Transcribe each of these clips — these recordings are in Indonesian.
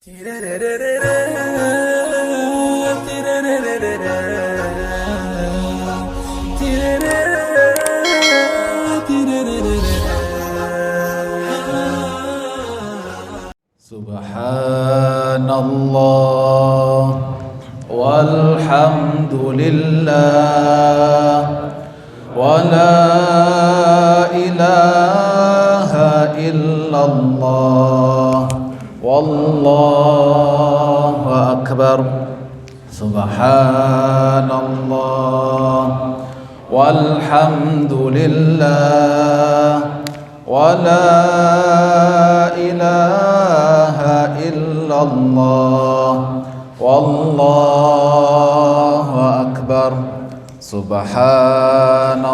Subhanallah walhamdulillah wa la ilaha illallah wallahu akbar. Subhanallah walhamdulillah wa la ilaha illallah wallahu akbar. Subhanallah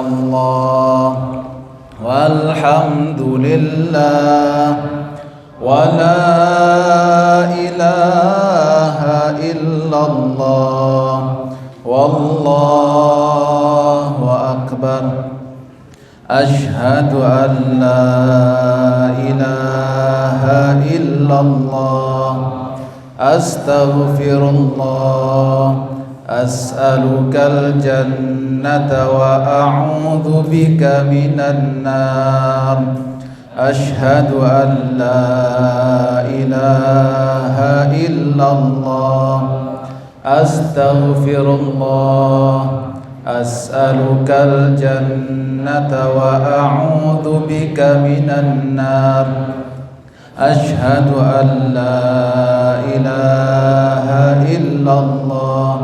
walhamdulillah wa la ilaha illallah wallahu akbar. Ashhadu an la ilaha illallah astaghfirullah as'alukal jannata wa a'udzu bika minan nar. Ashhadu an la ilaha illallah astaghfirullah as'alukal jannata wa a'udzu bika minan nar. Ashhadu an la ilaha illallah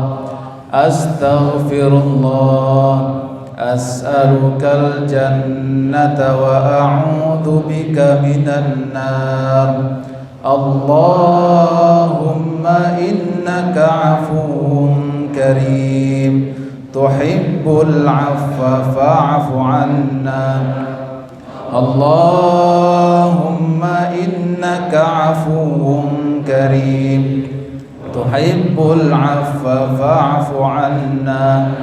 astaghfirullah as'alukal jannata wa a'udzu bika minan nar. Allahumma innaka afuwwun karim tuhibbul afwa fa'fu 'anna. Allahumma innaka afuwwun karim tuhibbul afwa fa'fu 'anna.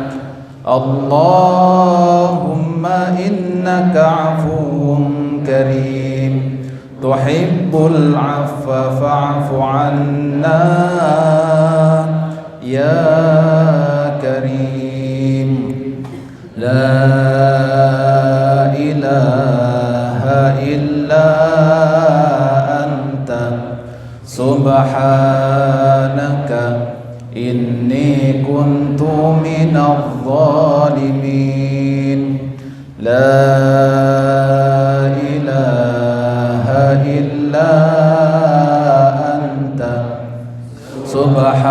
Allahumma innaka afuwwun karim tuhibbul afwa fa'fu 'anna ya karim. La ilaha illa anta subhanaka inni kuntu minadh dhalimin. La ilaha illa anta subhanaka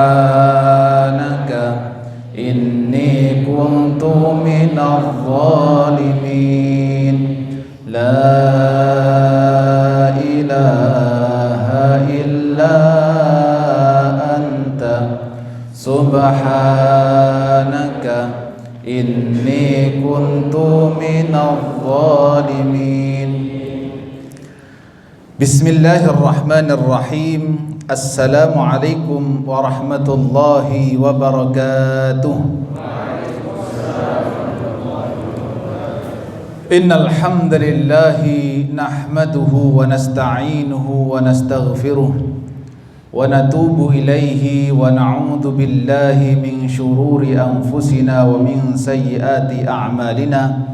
inni kuntu minadh dhalimin. La ilaha illa anta subhanaka inni kuntu minadh dhalimin. Bismillahirrahmanirrahim. Assalamualaikum warahmatullahi wabarakatuh. Innal hamdalillahi nahmaduhu wa nasta'inuhu wa nastaghfiruh wa natubu ilaihi wa na'udzu billahi min shururi anfusina wa min sayyiati a'malina.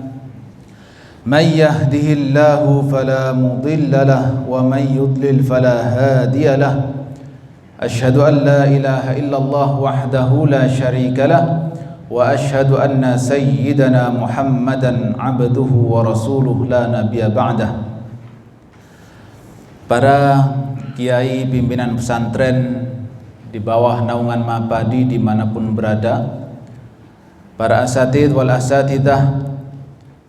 Man yahdihillahu fala mudilla lahu wa man yudlil fala hadiya lahu. Ashhadu an la ilaha illallah wahdahu la syarika lahu wa ashhadu anna sayyidana Muhammadan abduhu wa rasuluh la nabiyya ba'dah. Para kiai pimpinan pesantren di bawah naungan Mapadi dimanapun berada, para asatidz wal asatidah,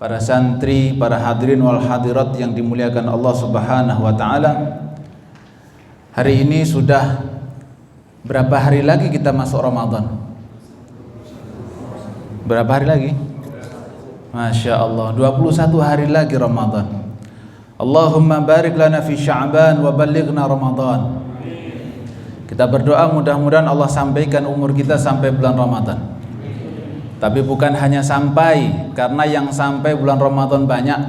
para santri, para hadirin wal hadirat yang dimuliakan Allah Subhanahu wa taala. Hari ini sudah berapa hari lagi kita masuk Ramadan? Berapa hari lagi? Masya Allah, 21 hari lagi Ramadan. Allahumma barik lana fi Sya'ban wa ballighna Ramadan. Kita berdoa mudah-mudahan Allah sampaikan umur kita sampai bulan Ramadan. Tapi bukan hanya sampai, karena yang sampai bulan Ramadan banyak.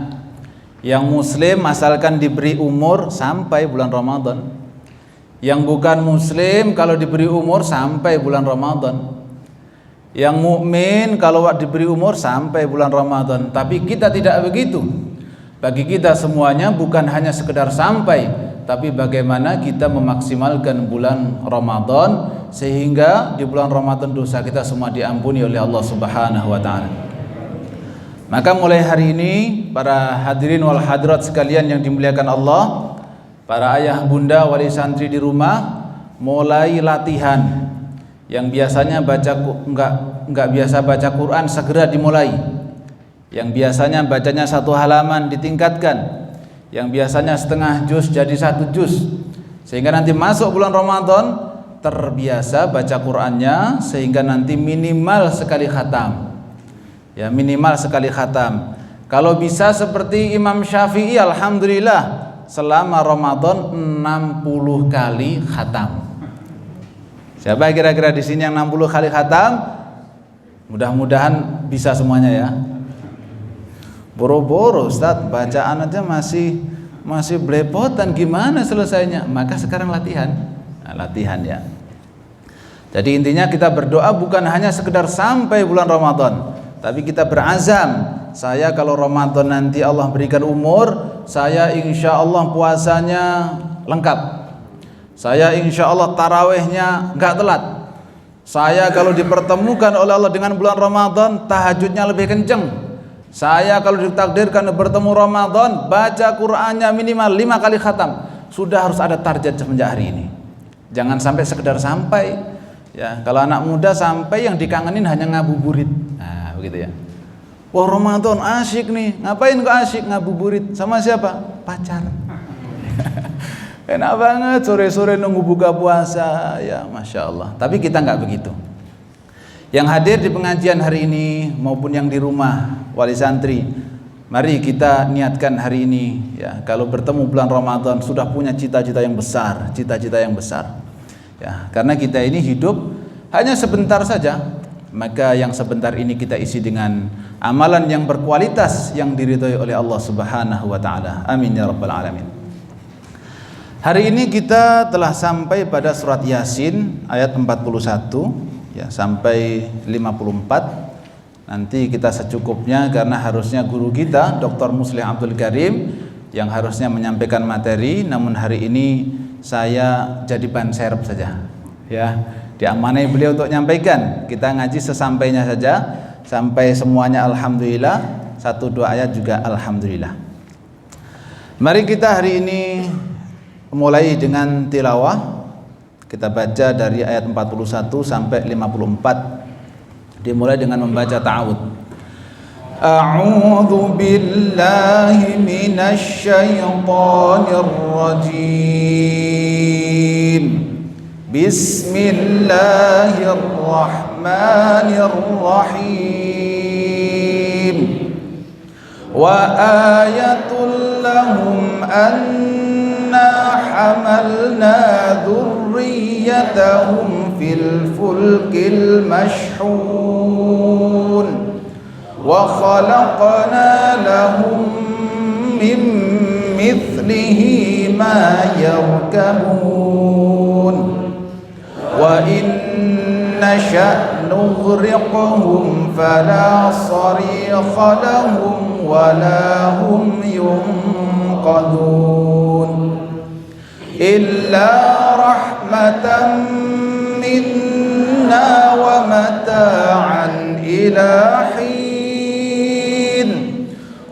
Yang muslim asalkan diberi umur sampai bulan Ramadan. Yang bukan muslim kalau diberi umur sampai bulan Ramadan. Yang mukmin kalau diberi umur sampai bulan Ramadan. Tapi kita tidak begitu. Bagi kita semuanya bukan hanya sekedar sampai, tapi bagaimana kita memaksimalkan bulan Ramadan sehingga di bulan Ramadan dosa kita semua diampuni oleh Allah Subhanahu wa taala. Maka mulai hari ini para hadirin wal hadirat sekalian yang dimuliakan Allah, para ayah bunda wali santri di rumah, mulai latihan. Yang biasanya enggak biasa baca Quran segera dimulai. Yang biasanya bacanya 1 halaman ditingkatkan. Yang biasanya setengah juz jadi 1 juz. Sehingga nanti masuk bulan Ramadan terbiasa baca Qur'annya sehingga nanti minimal sekali khatam. Ya, minimal sekali khatam. Kalau bisa seperti Imam Syafi'i, alhamdulillah selama Ramadan 60 kali khatam. Siapa kira-kira di sini yang 60 kali khatam? Mudah-mudahan bisa semuanya ya. Boro-boro Ustaz, bacaan aja masih belepotan, gimana selesainya? Maka sekarang latihan. Nah, latihan ya. Jadi intinya kita berdoa bukan hanya sekedar sampai bulan Ramadan, tapi kita berazam, saya kalau Ramadan nanti Allah berikan umur, saya insya Allah puasanya lengkap, saya insya Allah tarawehnya nggak telat, saya kalau dipertemukan oleh Allah dengan bulan Ramadan tahajudnya lebih kenceng, saya kalau ditakdirkan bertemu Ramadan baca Qur'annya minimal 5 kali khatam. Sudah harus ada target semenjak hari ini. Jangan sampai sekedar sampai ya. Kalau anak muda sampai yang dikangenin hanya ngabuburit. Nah, begitu ya. Wah, Ramadan asyik nih. Ngapain kok asyik ngabuburit? Sama siapa? Pacar. Enak banget sore-sore nunggu buka puasa ya, Masya Allah. Tapi kita nggak begitu. Yang hadir di pengajian hari ini maupun yang di rumah wali santri, mari kita niatkan hari ini ya, kalau bertemu bulan Ramadan sudah punya cita-cita yang besar, cita-cita yang besar ya, karena kita ini hidup hanya sebentar saja, maka yang sebentar ini kita isi dengan amalan yang berkualitas yang diridhoi oleh Allah Subhanahu wa taala. Amin ya rabbal alamin. Hari ini kita telah sampai pada surat Yasin ayat 41 ya sampai 54. Nanti kita secukupnya karena harusnya guru kita Dr. Muslih Abdul Karim yang harusnya menyampaikan materi, namun hari ini saya jadi ban serep saja ya, diamanai beliau untuk menyampaikan. Kita ngaji sesampainya saja sampai semuanya alhamdulillah, 1-2 ayat juga alhamdulillah. Mari kita hari ini mulai dengan tilawah. Kita baca dari ayat 41 sampai 54. Dimulai dengan membaca ta'awud. A'udzu billahi minasy syaithanir rajim. Bismillahirrahmanirrahim. Wa ayatul lahum anna hamalna dhurriyyatahum fil fulkil mashhun wa khalaqna lahum min mithlihi ma yarkabun wa in nasha' nughriqhum fala sarikha lahum wa la hum yunqadun illa rahmatan minna wa mata'an ila hin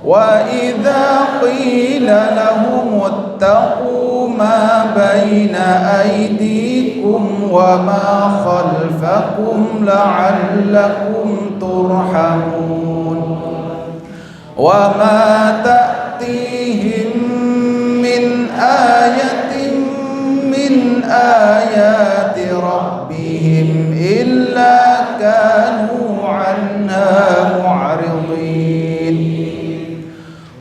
wa idza qila lahum ittaqu ma baina aydikum wa ma khalfakum la'allakum turhamun wa ma ta'tihim min ayatin min ayati rabbihim illa kanu anha mu'ridin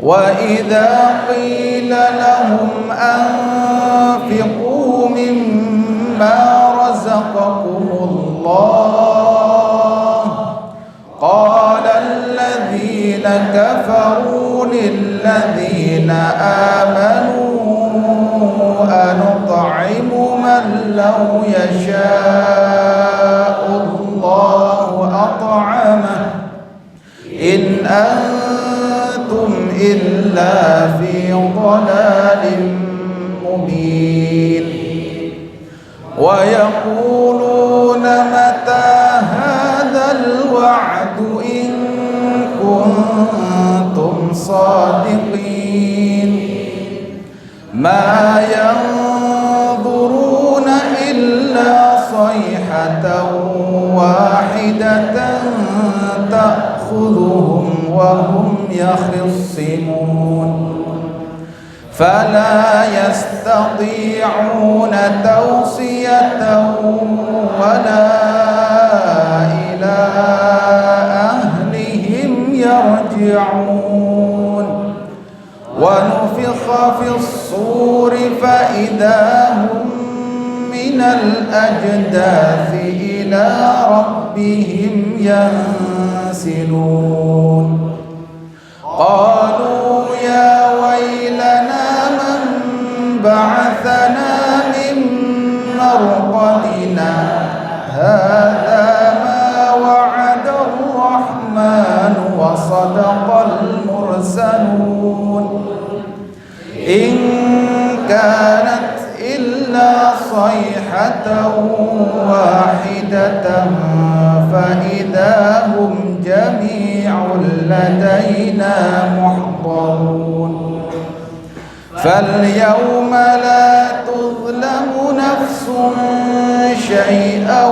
wa idza qila lahum anfiqu mimma razaqakumullah qala alladhina kafaru lilladhina amanu anut'imu man لو يشاء الله أطعمه إن أنتم إلا في ضلال مبين ويقولون متى هذا الوعد إن كنتم صادقين ما ينظرون إلا صيحة واحدة تأخذهم وهم يخصمون فلا يستطيعون توصية ولا إلى أهلهم يرجعون ونفخ في الصور فإذا هم من الأجداث إلى ربهم ينسلون قالوا يا ويلنا من بعثنا من مرقدنا هذا ما وعد الرحمن وصدق المرسلون إن كانت إلا صيحة واحدة فإذا هم جميع لدينا محضرون فاليوم لا تظلم نفس شيئا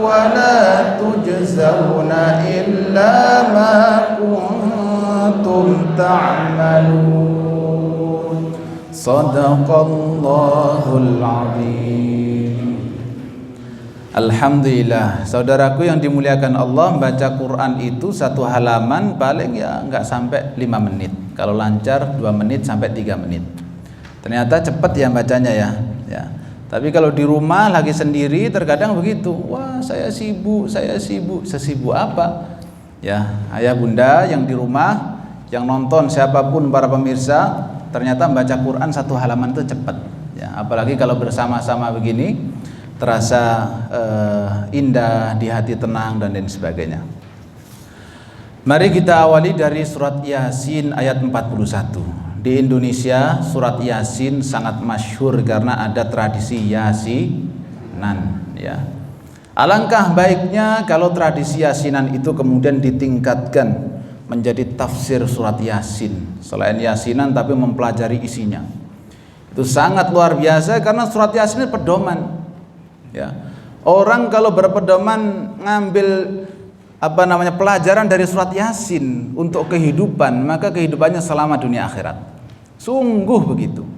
ولا تجزون إلا ما كنتم تعملون صدق الله العظيم. Alhamdulillah, saudaraku yang dimuliakan Allah, baca Quran itu satu halaman paling ya nggak sampai 5 menit. Kalau lancar 2 menit sampai 3 menit. Ternyata cepat ya bacanya ya. Tapi kalau di rumah lagi sendiri terkadang begitu. Wah, saya sibuk. Sesibuk apa? Ya, ayah bunda yang di rumah, yang nonton siapapun para pemirsa, ternyata membaca Quran satu halaman itu cepat. Ya, apalagi kalau bersama-sama begini. Terasa indah, di hati tenang dan lain sebagainya. Mari kita awali dari surat Yasin ayat 41. Di Indonesia surat Yasin sangat masyhur karena ada tradisi Yasinan ya. Alangkah baiknya kalau tradisi Yasinan itu kemudian ditingkatkan menjadi tafsir surat Yasin. Selain Yasinan tapi mempelajari isinya. Itu sangat luar biasa karena surat Yasin ini pedoman. Ya. Orang kalau berpedoman ngambil pelajaran dari surat Yasin untuk kehidupan, maka kehidupannya selama dunia akhirat. Sungguh begitu.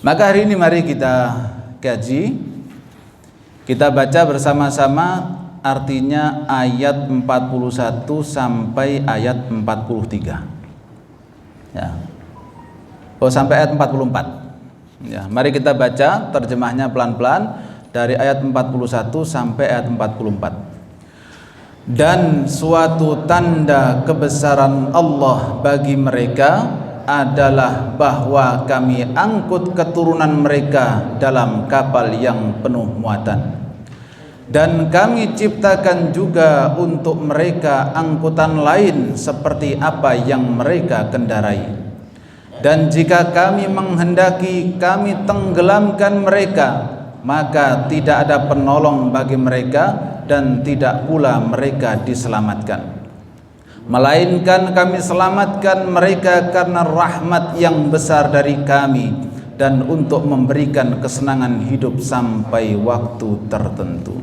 Maka hari ini mari kita kaji, kita baca bersama-sama artinya ayat 41 sampai ayat 43. Ya. Sampai ayat 44. Ya, mari kita baca terjemahnya pelan-pelan. Dari ayat 41 sampai ayat 44. Dan suatu tanda kebesaran Allah bagi mereka adalah bahwa kami angkut keturunan mereka dalam kapal yang penuh muatan. Dan kami ciptakan juga untuk mereka angkutan lain seperti apa yang mereka kendarai. Dan jika kami menghendaki, kami tenggelamkan mereka, maka tidak ada penolong bagi mereka dan tidak pula mereka diselamatkan. Melainkan kami selamatkan mereka karena rahmat yang besar dari kami dan untuk memberikan kesenangan hidup sampai waktu tertentu.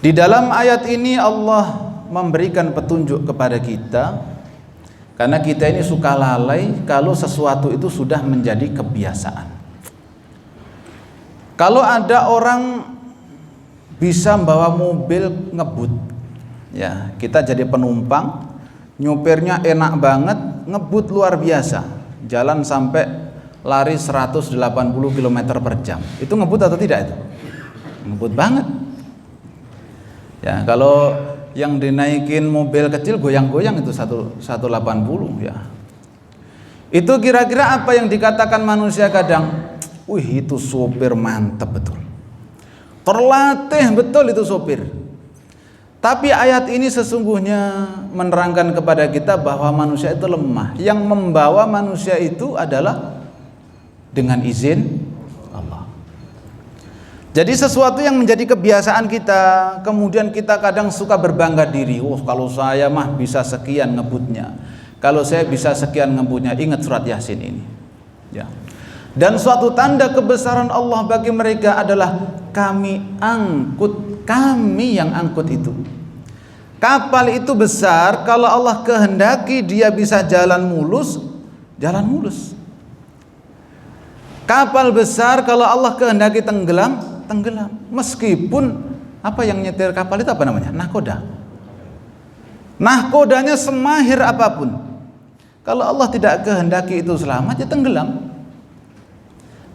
Di dalam ayat ini Allah memberikan petunjuk kepada kita, karena kita ini suka lalai kalau sesuatu itu sudah menjadi kebiasaan. Kalau ada orang bisa membawa mobil ngebut, ya kita jadi penumpang, nyupirnya enak banget, ngebut luar biasa, jalan sampai lari 180 km per jam. Itu ngebut atau tidak itu? Ngebut banget. Ya kalau yang dinaikin mobil kecil goyang-goyang itu 180 ya. Itu kira-kira apa yang dikatakan manusia kadang? wih itu sopir mantap betul, terlatih betul itu sopir. Tapi ayat ini sesungguhnya menerangkan kepada kita bahwa manusia itu lemah. Yang membawa manusia itu adalah dengan izin Allah. Jadi sesuatu yang menjadi kebiasaan kita, kemudian kita kadang suka berbangga diri. Oh, kalau saya mah bisa sekian ngebutnya, kalau saya bisa sekian ngebutnya. Ingat surat Yasin ini, ya. Dan suatu tanda kebesaran Allah bagi mereka adalah kami angkut, kami yang angkut itu. Kapal itu besar, kalau Allah kehendaki dia bisa jalan mulus, jalan mulus. Kapal besar kalau Allah kehendaki tenggelam, tenggelam. Meskipun apa yang nyetir kapal itu apa namanya? Nahkoda. Nahkodanya semahir apapun, kalau Allah tidak kehendaki itu selamat, ya tenggelam.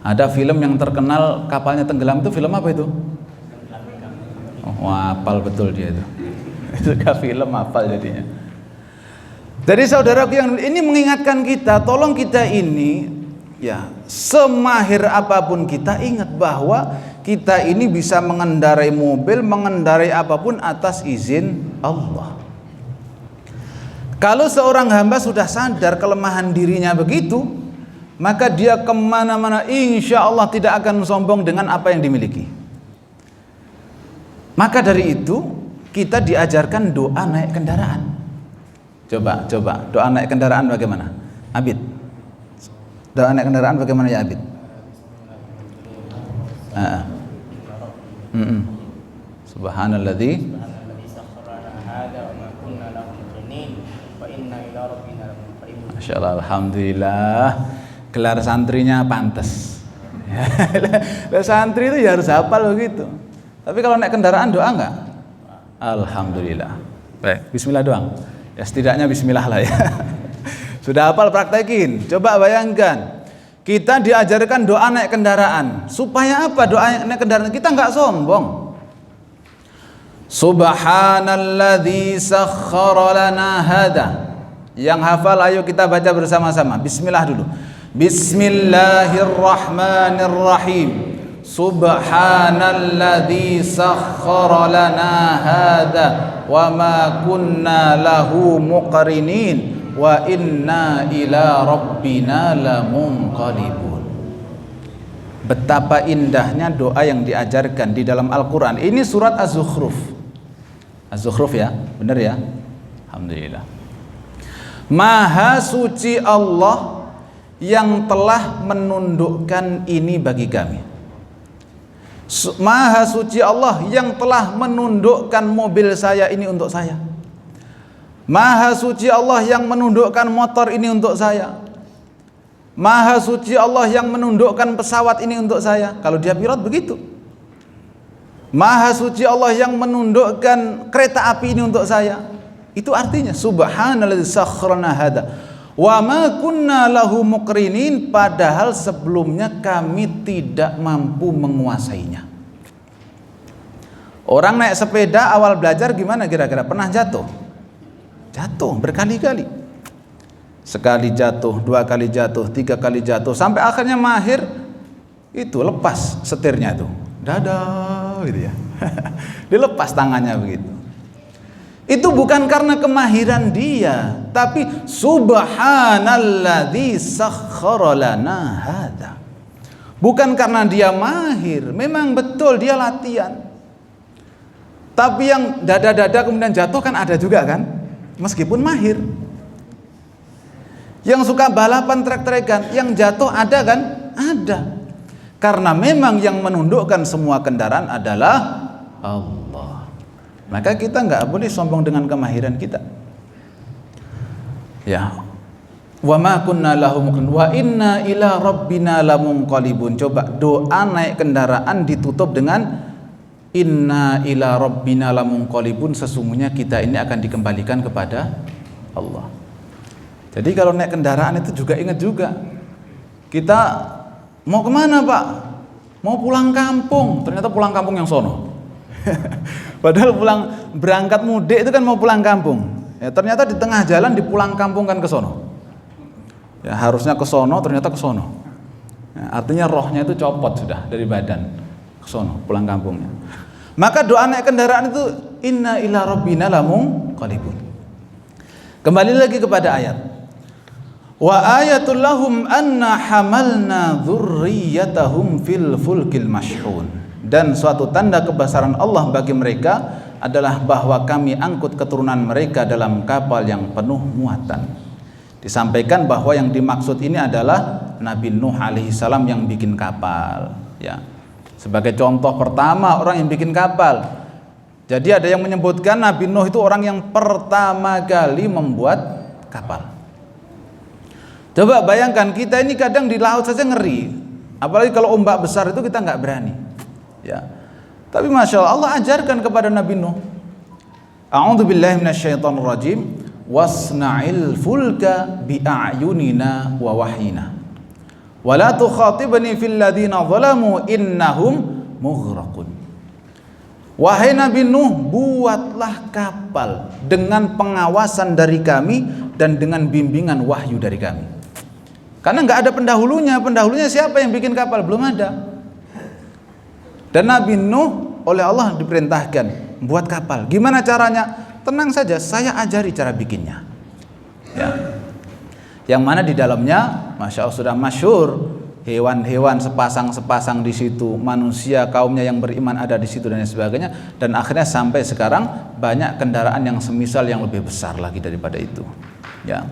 Ada film yang terkenal kapalnya tenggelam, itu film apa itu? Oh, hafal betul dia itu. Itu film hafal jadinya. Jadi saudaraku yang ini mengingatkan kita, tolong kita ini ya, semahir apapun kita ingat bahwa kita ini bisa mengendarai mobil, mengendarai apapun atas izin Allah. Kalau seorang hamba sudah sadar kelemahan dirinya begitu, maka dia kemana-mana insya Allah tidak akan sombong dengan apa yang dimiliki. Maka dari itu kita diajarkan doa naik kendaraan. Coba doa naik kendaraan bagaimana? Abid, doa naik kendaraan bagaimana ya Abid? Subhanalladzi Masya Allah, alhamdulillah. Gelar santrinya pantas. Santri itu ya harus hafal begitu. Tapi kalau naik kendaraan doa enggak? Alhamdulillah. Baik, bismillah doang. Ya setidaknya bismillah lah ya. Sudah hafal, praktekin. Coba bayangkan, kita diajarkan doa naik kendaraan. Supaya apa doa naik kendaraan? Kita enggak sombong. Subhanalladzi sakhkhara lana hada. Yang hafal ayo kita baca bersama-sama. Bismillah dulu. Bismillahirrahmanirrahim. Subhanalladzi sakhkhara lana hadza wa ma kunna lahu muqrinin wa inna ila rabbina lamunqalibun. Betapa indahnya doa yang diajarkan di dalam Al-Qur'an. Ini surat Az-Zukhruf. Az-Zukhruf ya, benar ya? Alhamdulillah. Maha suci Allah yang telah menundukkan ini bagi kami. Maha suci Allah yang telah menundukkan mobil saya ini untuk saya. Maha suci Allah yang menundukkan motor ini untuk saya. Maha suci Allah yang menundukkan pesawat ini untuk saya. Kalau dia pilot begitu. Maha suci Allah yang menundukkan kereta api ini untuk saya. Itu artinya subhanalladzi sakhrana hada wa ma kunna lahu muqrinin, padahal sebelumnya kami tidak mampu menguasainya. Orang naik sepeda awal belajar gimana kira-kira? Pernah jatuh? Jatuh berkali-kali. Sekali jatuh, dua kali jatuh, tiga kali jatuh, sampai akhirnya mahir. Itu lepas setirnya tuh. Dadah gitu ya. Dilepas tangannya begitu. Itu bukan karena kemahiran dia, tapi subhanalladzi sakhkhara lana hadza. Bukan karena dia mahir, memang betul dia latihan. Tapi yang dada-dada kemudian jatuh kan ada juga kan? Meskipun mahir. Yang suka balapan trek-trekan, yang jatuh ada kan? Ada. Karena memang yang menundukkan semua kendaraan adalah Allah. Maka kita nggak boleh sombong dengan kemahiran kita. Ya. Wa ma kunna lahu muqrin wa inna ila rabbina lamunqalibun. Coba doa naik kendaraan ditutup dengan inna ila rabbina lamunqalibun. Sesungguhnya kita ini akan dikembalikan kepada Allah. Jadi kalau naik kendaraan itu juga ingat juga. Kita mau kemana Pak? Mau pulang kampung. Ternyata pulang kampung yang sono. Padahal berangkat mudik itu kan mau pulang kampung. Ya, ternyata di tengah jalan dipulang kampung kan ke sono. Ya, harusnya ke sono, ternyata ke sono. Artinya rohnya itu copot sudah dari badan ke sono, pulang kampungnya. Maka doa naik kendaraan itu inna ila rabbina lamunqalibun. Kembali lagi kepada ayat. Wa ayatul lahum anna hamalna dzurriyyatahum fil fulkil mashhun. Dan suatu tanda kebesaran Allah bagi mereka adalah bahwa kami angkut keturunan mereka dalam kapal yang penuh muatan. Disampaikan bahwa yang dimaksud ini adalah Nabi Nuh alaihi salam yang bikin kapal, ya. Sebagai contoh pertama orang yang bikin kapal. Jadi ada yang menyebutkan Nabi Nuh itu orang yang pertama kali membuat kapal. Coba bayangkan, kita ini kadang di laut saja ngeri, apalagi kalau ombak besar itu kita nggak berani, ya. Tapi masya Allah ajarkan kepada Nabi Nuh, a'udzubillahi minasyaitonirrajim, wasna'il fulka bi'ayunina wa wahyina wa la tukhatibni fil ladzina zalamu innahum mughraqun. Wahai Nabi Nuh, buatlah kapal dengan pengawasan dari kami dan dengan bimbingan wahyu dari kami. Karena nggak ada pendahulunya. Pendahulunya siapa yang bikin kapal? Belum ada. Dan Nabi Nuh oleh Allah diperintahkan buat kapal. Gimana caranya? Tenang saja, saya ajari cara bikinnya, ya. Yang mana di dalamnya, masya Allah sudah masyhur, hewan-hewan sepasang-sepasang di situ, manusia kaumnya yang beriman ada di situ dan sebagainya. Dan akhirnya sampai sekarang banyak kendaraan yang semisal yang lebih besar lagi daripada itu, ya.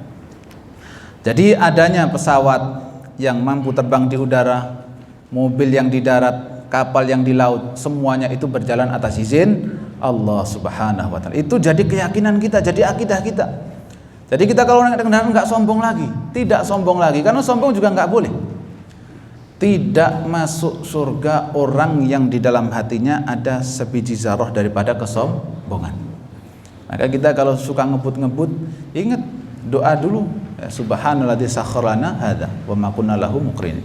Jadi adanya pesawat yang mampu terbang di udara, mobil yang di darat, kapal yang di laut, semuanya itu berjalan atas izin Allah Subhanahu wa taala. Itu jadi keyakinan kita, jadi akidah kita. Jadi kita kalau naik kendaraan nggak sombong lagi, tidak sombong lagi, karena sombong juga nggak boleh. Tidak masuk surga orang yang di dalam hatinya ada sebiji zarah daripada kesombongan. Maka kita kalau suka ngebut-ngebut, ingat doa dulu, ya, subhanalladzi sakhkhara lana hadza wa ma kunna lahu muqrinin.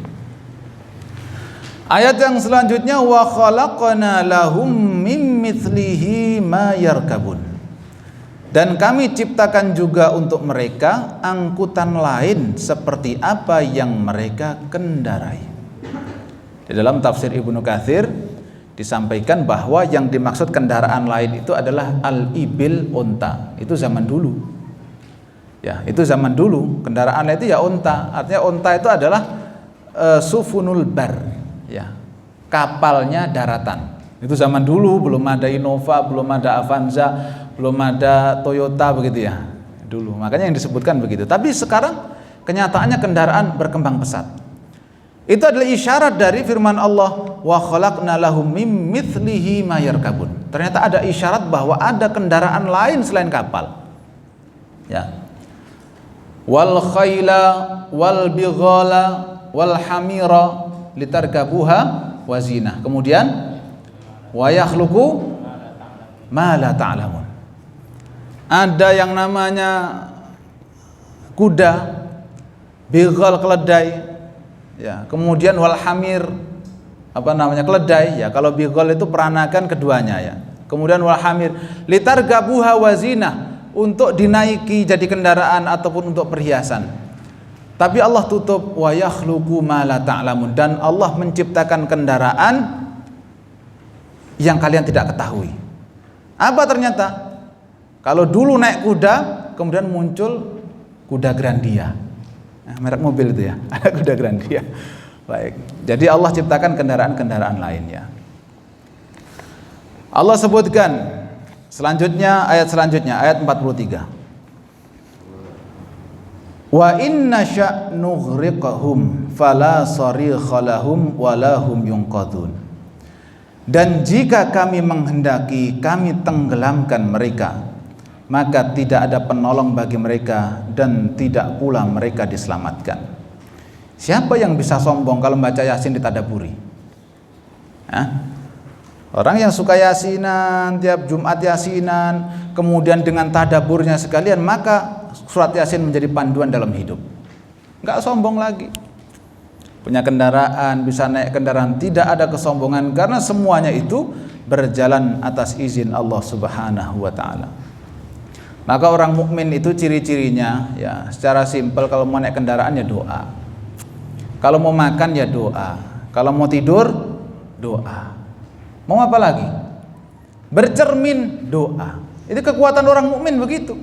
Ayat yang selanjutnya, wa khalaqna lahum mim mithlihi ma yarkabun. Dan kami ciptakan juga untuk mereka angkutan lain seperti apa yang mereka kendarai. Di dalam tafsir Ibnu Katsir disampaikan bahwa yang dimaksud kendaraan lain itu adalah al-ibil, unta. Itu zaman dulu. Ya, itu zaman dulu. Kendaraan lain itu ya unta. Artinya unta itu adalah sufunul bar, ya, kapalnya daratan. Itu zaman dulu, belum ada Innova, belum ada Avanza, belum ada Toyota begitu ya dulu. Makanya yang disebutkan begitu. Tapi sekarang kenyataannya kendaraan berkembang pesat. Itu adalah isyarat dari firman Allah, wa khalaqna lahum mim mithlihi ma yarkabun. Ternyata ada isyarat bahwa ada kendaraan lain selain kapal, ya. Wal khayla wal bighala wal hamira litarkabuha wazina. Kemudian wa yakhluqu ma la ta'lamun. Ada yang namanya kuda, bighal keledai, ya. Kemudian wal hamir, apa namanya, keledai, ya. Kalau bighal itu peranakan keduanya, ya. Kemudian wal hamir litarkabuha wazina, untuk dinaiki jadi kendaraan ataupun untuk perhiasan. Tapi Allah tutup wa yakhluqu ma la ta'lamun, dan Allah menciptakan kendaraan yang kalian tidak ketahui. Apa ternyata? Kalau dulu naik kuda, kemudian muncul kuda Grandia. Nah, merek mobil itu ya, ada kuda Grandia. Baik. Jadi Allah ciptakan kendaraan-kendaraan lainnya. Allah sebutkan selanjutnya, ayat selanjutnya, ayat 43. Wa inna sya'nughriqahum fala sarikha lahum wala hum yunqadhun. Dan jika kami menghendaki, kami tenggelamkan mereka, maka tidak ada penolong bagi mereka dan tidak pula mereka diselamatkan. Siapa yang bisa sombong kalau membaca Yasin ditadaburi? Orang yang suka yasinan, tiap Jumat yasinan, kemudian dengan tadaburnya sekalian, maka surat Yasin menjadi panduan dalam hidup. Enggak sombong lagi. Punya kendaraan, bisa naik kendaraan, tidak ada kesombongan, karena semuanya itu berjalan atas izin Allah Subhanahu wa taala. Maka orang mukmin itu ciri-cirinya, ya, secara simpel, kalau mau naik kendaraan ya doa. Kalau mau makan ya doa, kalau mau tidur doa. Mau apa lagi? Bercermin doa. Itu kekuatan orang mukmin begitu.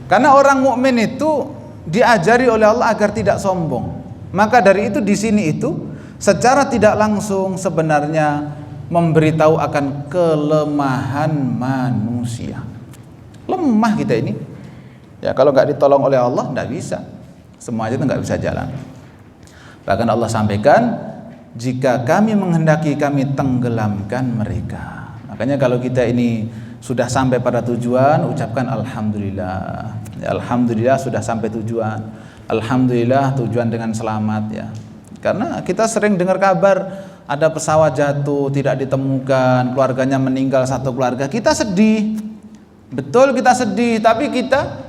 Karena orang mukmin itu diajari oleh Allah agar tidak sombong. Maka dari itu di sini itu secara tidak langsung sebenarnya memberitahu akan kelemahan manusia. Lemah kita ini. Ya kalau nggak ditolong oleh Allah nggak bisa. Semuanya itu nggak bisa jalan. Bahkan Allah sampaikan, jika kami menghendaki kami tenggelamkan mereka. Makanya kalau kita ini sudah sampai pada tujuan, ucapkan alhamdulillah. Ya, alhamdulillah sudah sampai tujuan. Alhamdulillah tujuan dengan selamat ya. Karena kita sering dengar kabar ada pesawat jatuh tidak ditemukan, keluarganya meninggal satu keluarga, kita sedih. Betul kita sedih, tapi kita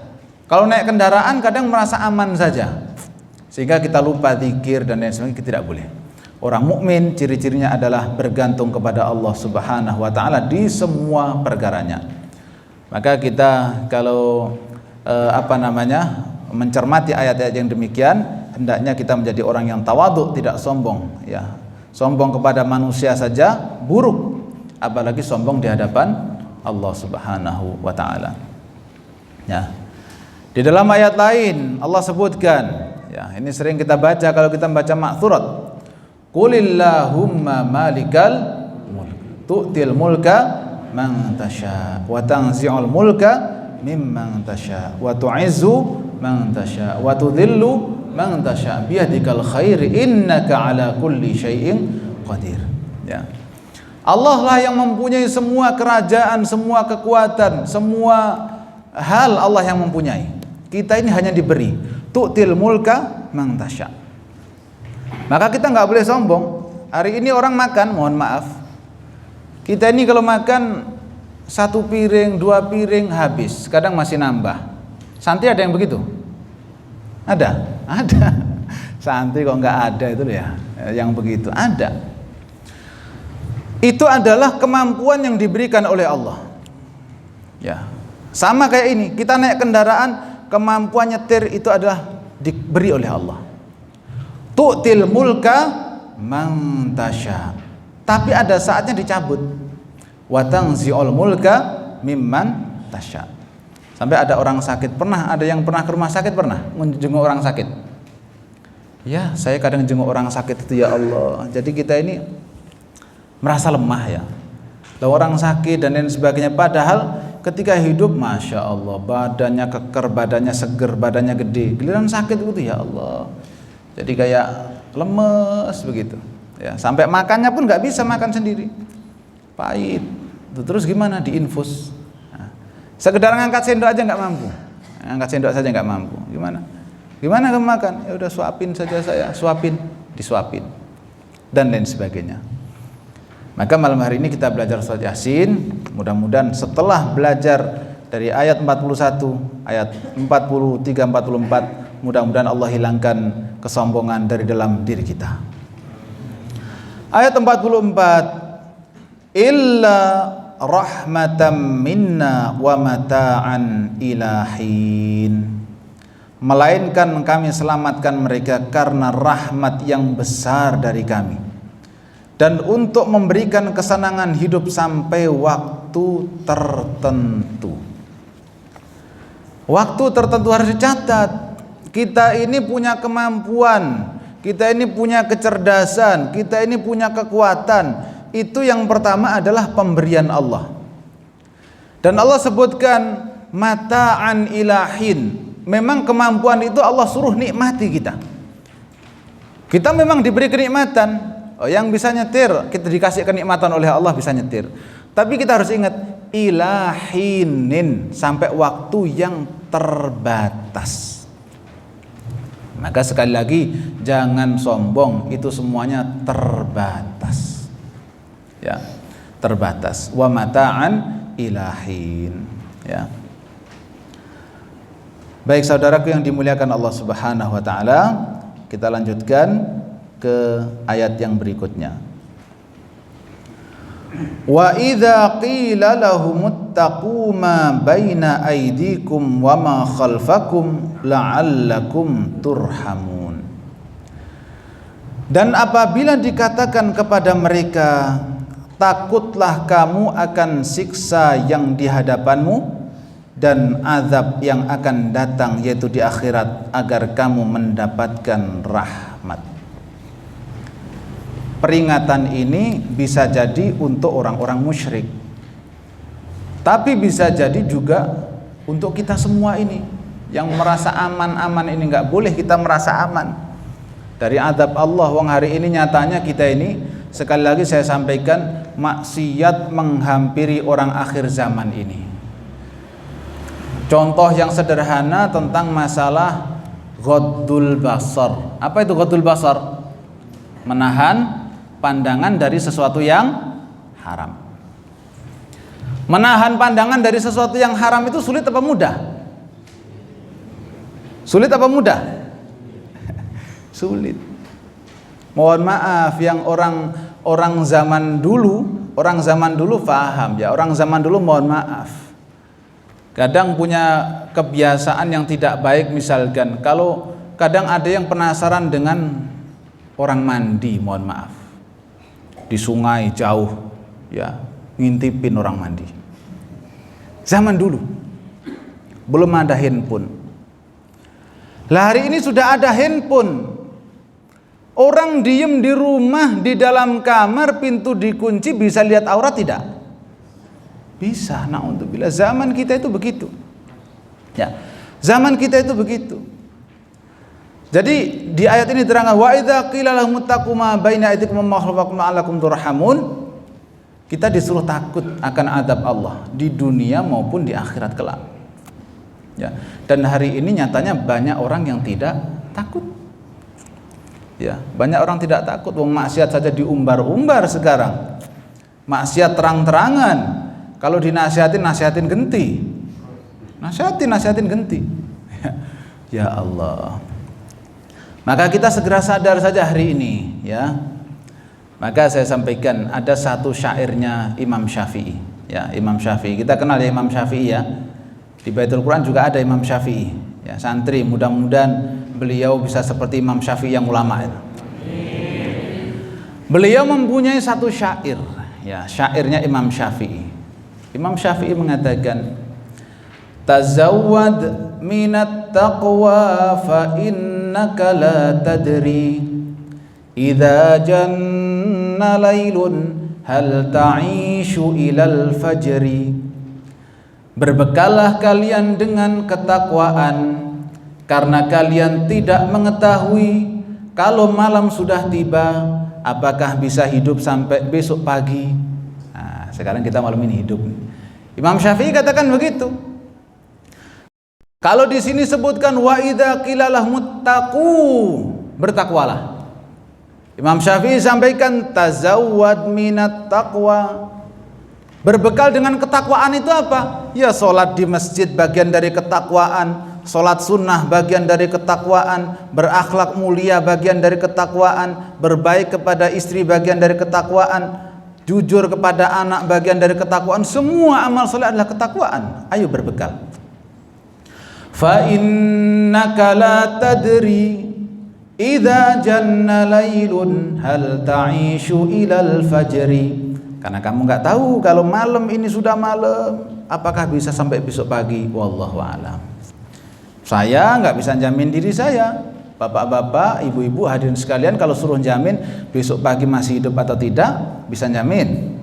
kalau naik kendaraan kadang merasa aman saja. Sehingga kita lupa zikir dan lain sebagainya, kita tidak boleh. Orang mukmin ciri-cirinya adalah bergantung kepada Allah Subhanahu wa taala di semua perkaranya. Maka kita kalau mencermati ayat-ayat yang demikian, hendaknya kita menjadi orang yang tawadhu, tidak sombong ya. Sombong kepada manusia saja buruk, apalagi sombong di hadapan Allah Subhanahu wa taala. Ya. Di dalam ayat lain Allah sebutkan, ya, ini sering kita baca kalau kita membaca ma'thurat. Qulillahumma malikal mulk tu'til mulka man tasha wa tanzi'ul mulka mimman tasha wa tu'izzu man tasha wa tudhillu man tasha biyadikal khair innaka ala kulli syai'in qadir. Ya. Allah lah yang mempunyai semua kerajaan, semua kekuatan, semua hal Allah yang mempunyai. Kita ini hanya diberi. Tu'til mulka man tasha. Maka kita nggak boleh sombong. Hari ini orang makan, mohon maaf, kita ini kalau makan 1 piring, 2 piring habis, kadang masih nambah. Santri ada yang begitu? Ada? Ada. Santri kok nggak ada itu ya, yang begitu ada. Itu adalah kemampuan yang diberikan oleh Allah. Ya, sama kayak ini. Kita naik kendaraan, kemampuan nyetir itu adalah diberi oleh Allah. Tu'til mulka man tasha. Tapi ada saatnya dicabut. Wa tanzi'ul mulka mimman tasha. Sampai ada orang sakit, ada yang pernah ke rumah sakit, pernah menjenguk orang sakit. Ya, saya kadang jenguk orang sakit itu ya Allah. Jadi kita ini merasa lemah ya. Lalu orang sakit dan lain sebagainya, padahal ketika hidup Masya Allah badannya keker, badannya seger, badannya gede. Giliran sakit itu ya Allah, jadi kayak lemes begitu ya. Sampai makannya pun nggak bisa makan sendiri, pahit. Terus gimana? Diinfus. Nah, sekedar ngangkat sendok aja nggak mampu, ngangkat sendok saja nggak mampu. Gimana kamu makan? Ya udah suapin saja, saya suapin, disuapin dan lain sebagainya. Maka malam hari ini kita belajar surat Yasin. Mudah-mudahan setelah belajar dari ayat 41, ayat 43, 44, mudah-mudahan Allah hilangkan kesombongan dari dalam diri kita. Ayat 44, illa rahmatan minna wa mata'an ilahin. Melainkan kami selamatkan mereka karena rahmat yang besar dari kami, dan untuk memberikan kesenangan hidup sampai waktu tertentu. Waktu tertentu harus dicatat. Kita ini punya kemampuan, kita ini punya kecerdasan, kita ini punya kekuatan. Itu yang pertama adalah pemberian Allah. Dan Allah sebutkan mata'an ilahin. Memang kemampuan itu Allah suruh nikmati kita. Kita memang diberi kenikmatan. Yang bisa nyetir, kita dikasih kenikmatan oleh Allah bisa nyetir. Tapi kita harus ingat, ilahinin, sampai waktu yang terbatas. Maka sekali lagi, jangan sombong, itu semuanya terbatas. Ya, terbatas. Wa mata'an ilahin. Ya. Baik saudaraku yang dimuliakan Allah Subhanahu wa taala, kita lanjutkan ke ayat yang berikutnya. Wa idza qila lahumuttaqu ma baina aydikum wa ma khalfakum la'allakum turhamun. Dan apabila dikatakan kepada mereka, takutlah kamu akan siksa yang di hadapanmu dan azab yang akan datang yaitu di akhirat, agar kamu mendapatkan rahmat. Peringatan ini bisa jadi untuk orang-orang musyrik, tapi bisa jadi juga untuk kita semua ini yang merasa aman-aman ini. Nggak boleh kita merasa aman dari azab Allah. Wong hari ini nyatanya kita ini, sekali lagi saya sampaikan, maksiat menghampiri orang akhir zaman ini. Contoh yang sederhana tentang masalah ghaddul basar. Apa itu ghaddul basar? Menahan pandangan dari sesuatu yang haram. Menahan pandangan dari sesuatu yang haram itu sulit apa mudah? Sulit apa mudah? Sulit. Mohon maaf, yang orang zaman dulu paham ya. Orang zaman dulu mohon maaf, kadang punya kebiasaan yang tidak baik. Misalkan kalau kadang ada yang penasaran dengan orang mandi, mohon maaf, di sungai jauh ya, ngintipin orang mandi. Zaman dulu belum ada handphone. Lah hari ini sudah ada handphone. Orang diem di rumah, di dalam kamar, pintu dikunci, bisa lihat aurat tidak? Bisa. Na'udzubillah. Zaman kita itu begitu. Ya, zaman kita itu begitu. Jadi di ayat ini terangkan, wa idza qila lahum ittaqu ma baina aydikum wa ma khalfakum la'allakum turhamun. Kita disuruh takut akan azab Allah di dunia maupun di akhirat kelak. Ya. Dan hari ini nyatanya banyak orang yang tidak takut. Ya, banyak orang tidak takut. Wong maksiat saja diumbar-umbar sekarang. Maksiat terang-terangan. Kalau dinasihatin genti. Nasihatin genti. Ya Allah. Maka kita segera sadar saja hari ini, ya. Maka saya sampaikan ada satu syairnya Imam Syafi'i. Ya, Imam Syafi'i. Kita kenal ya Imam Syafi'i ya. Di Baitul Quran juga ada Imam Syafi'i. Ya, santri, mudah-mudahan beliau bisa seperti Imam Syafi'i yang ulama itu. Beliau mempunyai satu syair, ya, syairnya Imam Syafi'i. Imam Syafi'i mengatakan, tazawwad minat taqwa fa innaka la tadri idza janna lailun hal ta'ishu ilal fajri. Berbekallah kalian dengan ketakwaan, karena kalian tidak mengetahui kalau malam sudah tiba, apakah bisa hidup sampai besok pagi. Nah, sekarang kita malam ini hidup. Imam Syafi'i katakan begitu. Kalau di sini sebutkan wa idza qila lahum muttaqu, bertakwalah. Imam Syafi'i sampaikan tazawwad minat taqwa. Berbekal dengan ketakwaan itu apa? Ya, sholat di masjid bagian dari ketakwaan, sholat sunnah bagian dari ketakwaan, berakhlak mulia bagian dari ketakwaan, berbaik kepada istri bagian dari ketakwaan, jujur kepada anak bagian dari ketakwaan. Semua amal soleh adalah ketakwaan. Ayo berbekal. Fa innaka la tadri idza janna lailun hal ta'ishu ilal fajri. Karena kamu nggak tahu kalau malam ini sudah malam, apakah bisa sampai besok pagi. Wallahu a'lam. Saya nggak bisa jamin diri saya. Bapak-bapak, ibu-ibu, hadirin sekalian, kalau suruh jamin besok pagi masih hidup atau tidak, bisa jamin.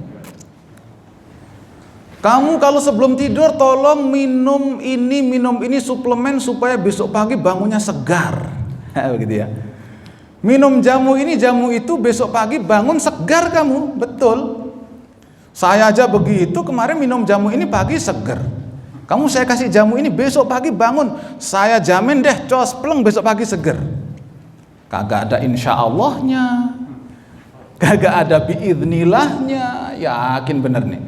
Kamu kalau sebelum tidur tolong minum ini suplemen supaya besok pagi bangunnya segar. Begitu ya. Minum jamu ini jamu itu, besok pagi bangun segar kamu. Betul. Saya aja begitu, kemarin minum jamu ini pagi seger. Kamu saya kasih jamu ini, besok pagi bangun, saya jamin deh cospleng besok pagi seger. Kagak ada insya Allahnya, kagak ada biidznillahnya. Yakin bener nih.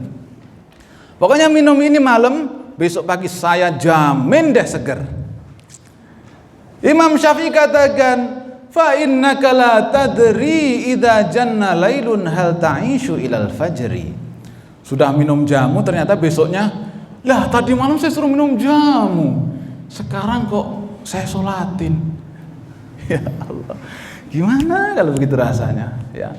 Pokoknya minum ini malam, besok pagi saya jamin deh seger. Imam Syafi'i katakan, fa innaka la tadri idza janna lailun hal ta'ishu ilal fajri. Sudah minum jamu, ternyata besoknya, lah tadi malam saya suruh minum jamu, sekarang kok saya sholatin. Ya Allah. Gimana kalau begitu rasanya, ya?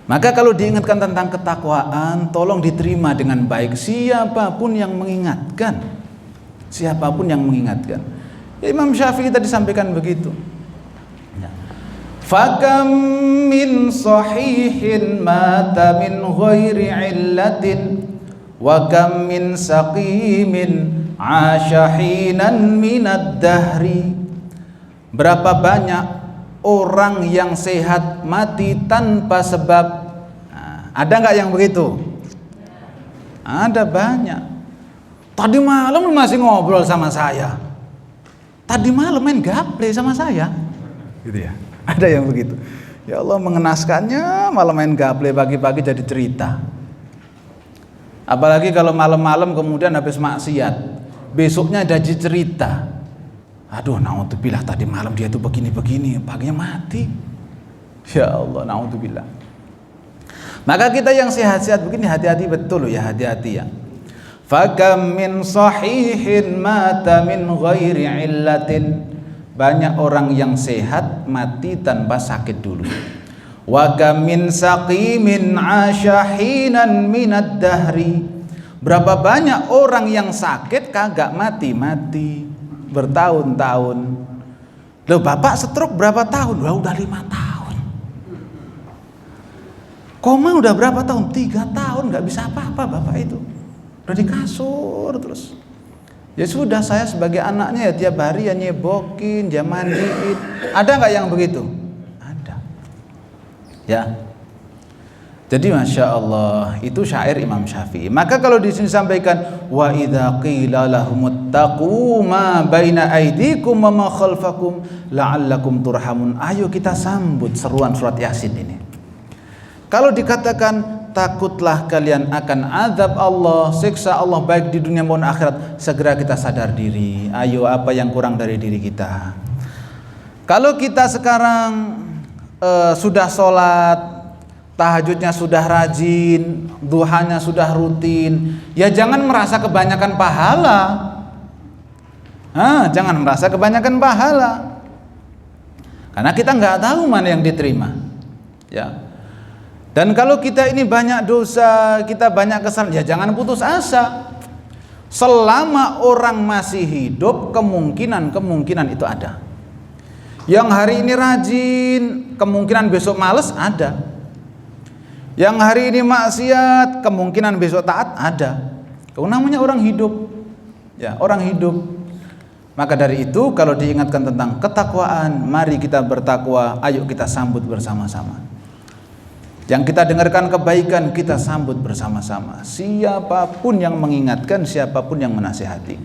Maka kalau diingatkan tentang ketakwaan, tolong diterima dengan baik siapapun yang mengingatkan. Siapapun yang mengingatkan. Ya, Imam Syafi'i tadi sampaikan begitu. Ya. Fakam min sahihin mata min ghairi illatin wa kam min saqimin asyahinan minad dahri. Berapa banyak orang yang sehat mati tanpa sebab. Nah, ada nggak yang begitu? Ada banyak. Tadi malam masih ngobrol sama saya. Tadi malam main gaple sama saya. Gitu ya. Ada yang begitu. Ya Allah, mengenaskannya, malam main gaple, pagi-pagi jadi cerita. Apalagi kalau malam-malam kemudian habis maksiat, besoknya jadi cerita. Aduh, naudzubillah, tadi malam dia tuh begini-begini, paginya mati. Ya Allah, naudzubillah. Maka kita yang sehat-sehat begini hati-hati betul ya, hati-hati ya. Fakam min sahihin mata min ghairi illatin. Banyak orang yang sehat mati tanpa sakit dulu. Wa kam min saqimin asyahinan minad dahri. Berapa banyak orang yang sakit kagak mati-mati bertahun-tahun. Loh, Bapak stroke berapa tahun? Wah, udah 5 tahun. Koma udah berapa tahun? 3 tahun, nggak bisa apa-apa Bapak itu. Udah di kasur terus. Ya sudah, saya sebagai anaknya ya tiap hari ya nyebokin, ya mandiin. Ada nggak yang begitu? Ada. Ya. Jadi Masya Allah, itu syair Imam Syafi'i. Maka kalau di sini sampaikan wa idza qila lahumuttaqu ma baina aydikum wa ma khalfakum la'allakum turhamun. Ayo kita sambut seruan surat Yasin ini. Kalau dikatakan takutlah kalian akan azab Allah, siksa Allah baik di dunia maupun akhirat, segera kita sadar diri. Ayo, apa yang kurang dari diri kita? Kalau kita sekarang sudah sholat, tahajudnya sudah rajin, duhanya sudah rutin, ya jangan merasa kebanyakan pahala. Jangan merasa kebanyakan pahala, karena kita nggak tahu mana yang diterima. Ya. Dan kalau kita ini banyak dosa, kita banyak kesalahan, ya jangan putus asa. Selama orang masih hidup, kemungkinan itu ada. Yang hari ini rajin, kemungkinan besok malas ada. Yang hari ini maksiat, kemungkinan besok taat ada. Itu namanya orang hidup. Ya, orang hidup. Maka dari itu, kalau diingatkan tentang ketakwaan, mari kita bertakwa, ayo kita sambut bersama-sama. Yang kita dengarkan kebaikan, kita sambut bersama-sama. Siapapun yang mengingatkan, siapapun yang menasihati.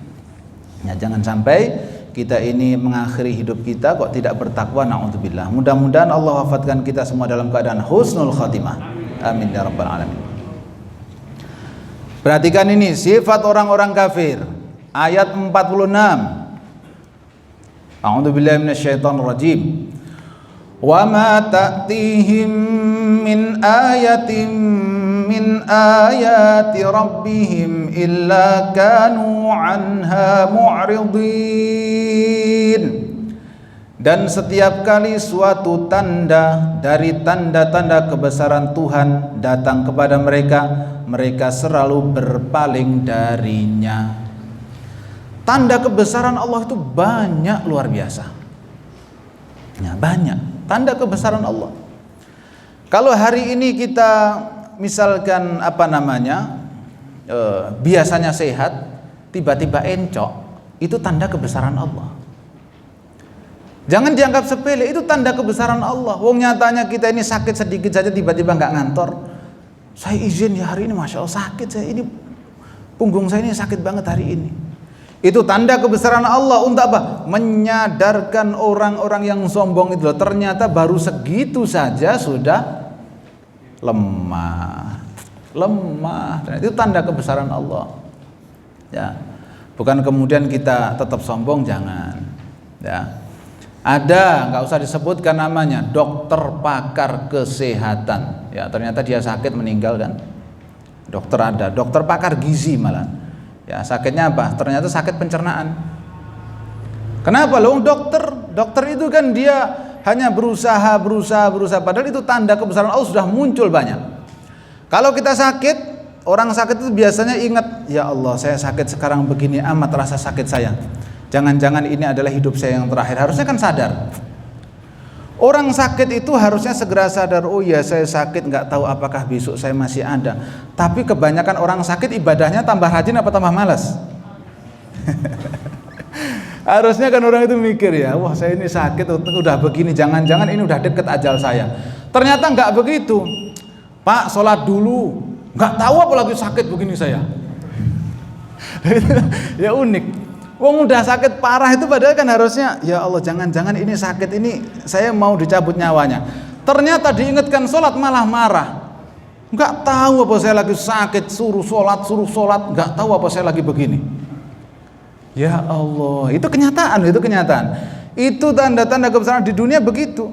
Ya, jangan sampai kita ini mengakhiri hidup kita kok tidak bertakwa, na'udzubillah. Mudah-mudahan Allah wafatkan kita semua dalam keadaan husnul khatimah. Amin ya rabbal alamin. Perhatikan ini sifat orang-orang kafir. Ayat 46. A'udzubillahi minasyaitonir rajim. Wa ma ta'tihim min ayatin min ayati rabbihim illa kanu anha mu'ridin. Dan setiap kali suatu tanda dari tanda-tanda kebesaran Tuhan datang kepada mereka, mereka selalu berpaling darinya. Tanda kebesaran Allah itu banyak, luar biasa. Ya, banyak tanda kebesaran Allah. Kalau hari ini kita misalkan biasanya sehat, tiba-tiba encok, itu tanda kebesaran Allah. Jangan dianggap sepele, itu tanda kebesaran Allah. Wong nyatanya kita ini sakit sedikit saja tiba-tiba nggak ngantor. Saya izin ya hari ini, Masya Allah sakit saya ini, punggung saya ini sakit banget hari ini. Itu tanda kebesaran Allah untuk apa? Menyadarkan orang-orang yang sombong itu loh, ternyata baru segitu saja sudah lemah. Dan itu tanda kebesaran Allah. Ya. Bukan kemudian kita tetap sombong, jangan. Ya. Ada, nggak usah disebutkan namanya, dokter pakar kesehatan. Ya, ternyata dia sakit meninggal kan. Dokter ada, dokter pakar gizi malah. Ya, sakitnya apa? Ternyata sakit pencernaan. Kenapa? Loh, dokter itu kan dia hanya berusaha. Padahal itu tanda kebesaran Allah sudah muncul banyak. Kalau kita sakit, orang sakit itu biasanya ingat, ya Allah saya sakit sekarang begini amat rasa sakit saya. Jangan-jangan ini adalah hidup saya yang terakhir. Harusnya kan sadar. Orang sakit itu harusnya segera sadar, oh ya saya sakit, nggak tahu apakah besok saya masih ada. Tapi kebanyakan orang sakit ibadahnya tambah rajin apa tambah malas? Harusnya kan orang itu mikir ya, wah saya ini sakit udah begini, jangan-jangan ini udah deket ajal saya. Ternyata nggak begitu. Pak sholat dulu, nggak tahu apa lagi sakit begini saya. Ya unik. Wong udah sakit parah itu padahal kan harusnya ya Allah jangan-jangan ini sakit ini saya mau dicabut nyawanya. Ternyata diingatkan sholat malah marah. Nggak tahu apa saya lagi sakit, suruh sholat, nggak tahu apa saya lagi begini. Ya Allah, itu kenyataan. Itu tanda-tanda kebesaran di dunia begitu.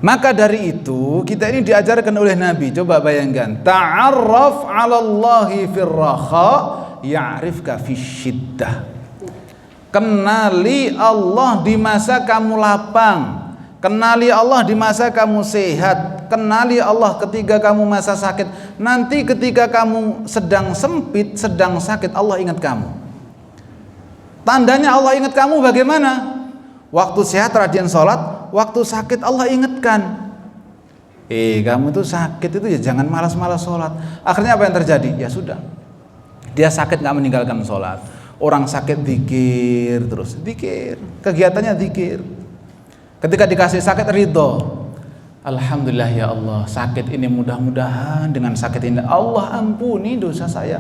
Maka dari itu kita ini diajarkan oleh Nabi. Coba bayangkan, ta'arraf 'ala Allahi fir raha ya'rifka fisyiddah. Kenali Allah di masa kamu lapang, kenali Allah di masa kamu sehat, kenali Allah ketika kamu masa sakit. Nanti ketika kamu sedang sempit, sedang sakit, Allah ingat kamu. Tandanya Allah ingat kamu bagaimana? Waktu sehat rajin sholat, waktu sakit Allah ingatkan. Kamu tuh sakit itu ya jangan malas-malas sholat. Akhirnya apa yang terjadi? Ya sudah, dia sakit nggak meninggalkan sholat. Orang sakit zikir terus, zikir, kegiatannya zikir. Ketika dikasih sakit ridho, alhamdulillah ya Allah, sakit ini mudah-mudahan dengan sakit ini Allah ampuni dosa saya.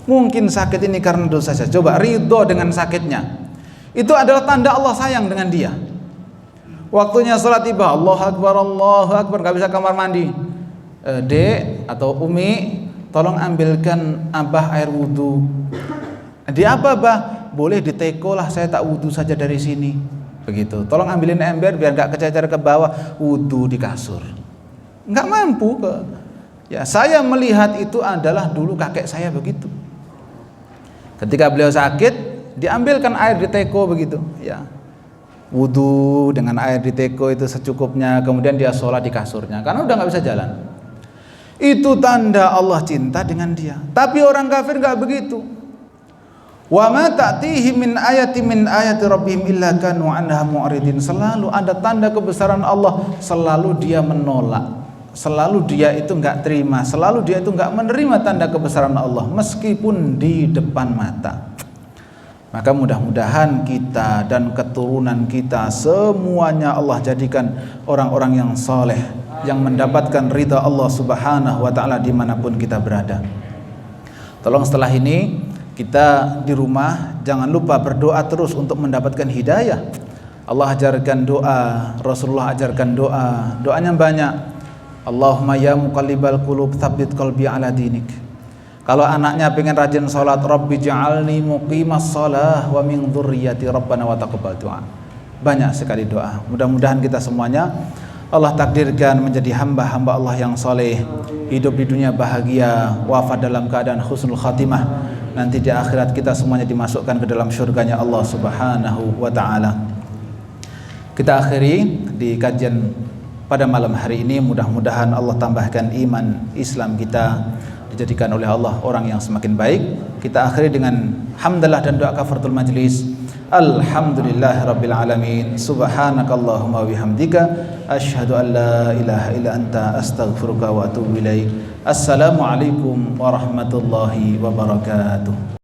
Mungkin sakit ini karena dosa saya. Coba ridho dengan sakitnya. Itu adalah tanda Allah sayang dengan dia. Waktunya sholat tiba, Allahu Akbar, nggak bisa kamar mandi. Dek atau Umi, tolong ambilkan Abah air wudhu. Di apa Bah? Boleh di teko lah, saya tak wudhu saja dari sini. Begitu. Tolong ambilin ember biar nggak kececer ke bawah. Wudhu di kasur. Nggak mampu ke. Ya, saya melihat itu adalah dulu kakek saya begitu. Ketika beliau sakit, diambilkan air di teko begitu. Ya, wudhu dengan air di teko itu secukupnya. Kemudian dia sholat di kasurnya karena udah nggak bisa jalan. Itu tanda Allah cinta dengan dia. Tapi orang kafir nggak begitu. Wa ma ta'tihim min ayati rabbihim illa kanu anha mu'ridin. Selalu ada tanda kebesaran Allah, selalu dia menolak. Selalu dia itu nggak terima, selalu dia itu nggak menerima tanda kebesaran Allah meskipun di depan mata. Maka mudah-mudahan kita dan keturunan kita semuanya Allah jadikan orang-orang yang soleh, yang mendapatkan ridha Allah subhanahu wa ta'ala dimanapun kita berada. Tolong setelah ini kita di rumah jangan lupa berdoa terus untuk mendapatkan hidayah. Allah ajarkan doa, Rasulullah ajarkan doa, doanya banyak. Allahumma ya muqallibal qulub tsabbit qalbi ala dinik. Kalau anaknya pengen rajin sholat, Rabbi ja'alni muqimas shalah wa min dzurriyyati rabbana wa taqabbal du'a. Banyak sekali doa. Mudah-mudahan kita semuanya Allah takdirkan menjadi hamba-hamba Allah yang soleh, hidup di dunia bahagia, wafat dalam keadaan husnul khatimah. Nanti di akhirat kita semuanya dimasukkan ke dalam syurganya Allah subhanahu wa ta'ala. Kita akhiri di kajian pada malam hari ini, mudah-mudahan Allah tambahkan iman Islam kita, dijadikan oleh Allah orang yang semakin baik. Kita akhiri dengan hamdalah dan doa kafaratul majlis. Alhamdulillahirabbil alamin. Subhanakallahumma wa bihamdika asyhadu an la ilaha illa anta astaghfiruka wa atubu ilaik. Assalamualaikum warahmatullahi wabarakatuh.